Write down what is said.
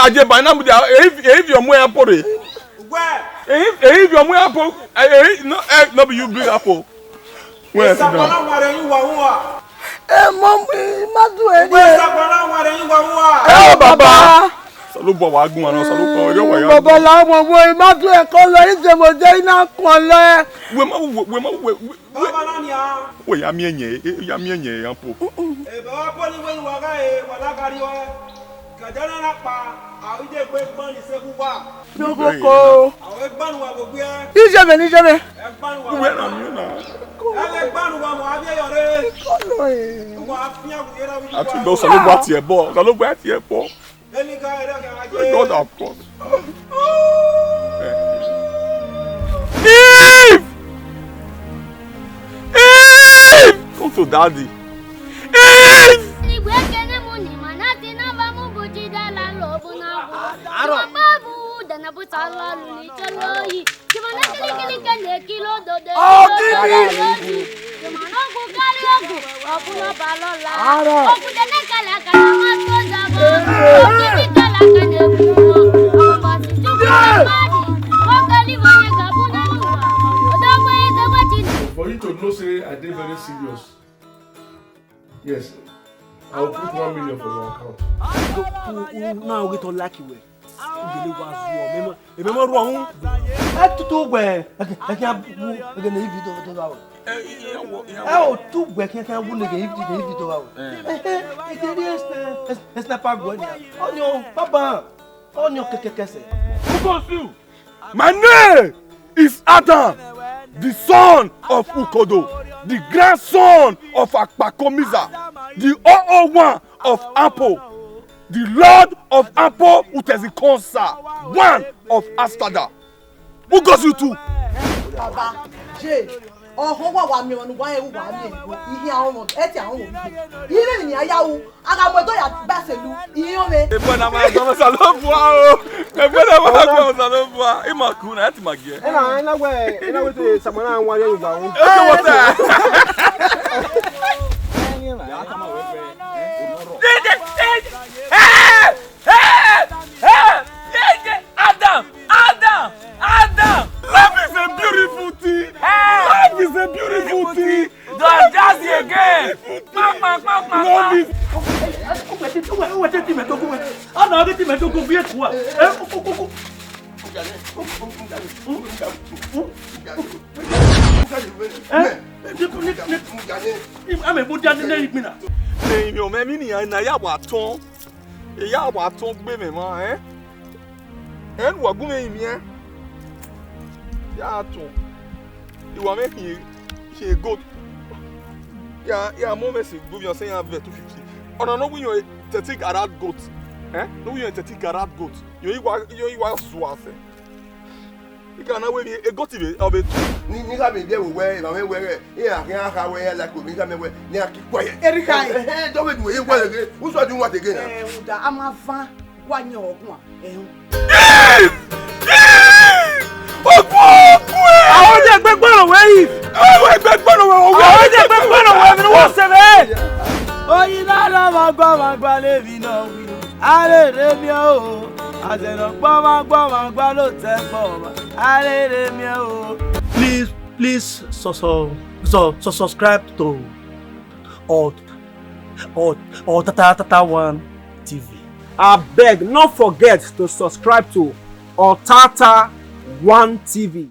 Aje by now if your more apple where if your more apple no be you bring apple where Sabana ware you wa mom ma do e where Sabana ware you wa baba solo bo wa gun ana solo ko yo wa ya baba la mo ma do e ko lo ise mo je ina kon lo we baba na ni a we ya mi enye apple baba ko ni we wa ga wala gari wa kadana na pa awije pe gbon ni seku wa nokoko awe gbanu wa gbogbo ni je me gbanu wa we na mi na gbanu wa mo abi yore kolo e mo afia ku yera wi ati do solo bo ti e bo emi ka ere ka aje God of course Eve come to daddy Eve For you to know, say I did very serious. Yes, I'll put 1 million for your account. Now we don't like you. Remember wrong. I to where I can't leave it to our. Oh, 2 weeks I can't leave it to our. It's not going on your papa. On your kekese. Who calls you? My name is Adam, the son of Ukodo, the grandson of Akpakomiza, the 001 of Ampo, the Lord of Ampo Utezikonsa, one of Astada. Who goes you to? baba je wa mi wonu wa e wa mi ihe awon e ti awon ile ni ayawo aga mo to ya ba selu ihe o me Ebo na ma so salo bua o. Ebo na ma so salo bua. I ma ku na ati magie. Ina we to samana anwa ye yuba wo. E ko wota. Adam! Love is a beautiful thing! Love is a beautiful thing! don't just again Love is... You are making a goat. Yeah, more messy. You're saying I have 250. Oh no, when you're 30 carat goat. No, you're 30 carat goat. You are swathe. You can now be a goat of it. Nigga be there where I wear. Yeah, I can't wear like we can wear. Near keep quiet. Erika, don't do it well again. Who's doing what again? I'm a fan. One year one. Àwọn je gbe gboro we yi. Àwọn ẹgbẹ́ gbọ́nà wẹ̀ Àwọn je gbe gboro we mi wo se be. oyin na ma gba le bi na wi arere mi o azeno gba lo te po arere mi o. Please subscribe to Tata One TV. I beg, not forget to subscribe to Tata One TV.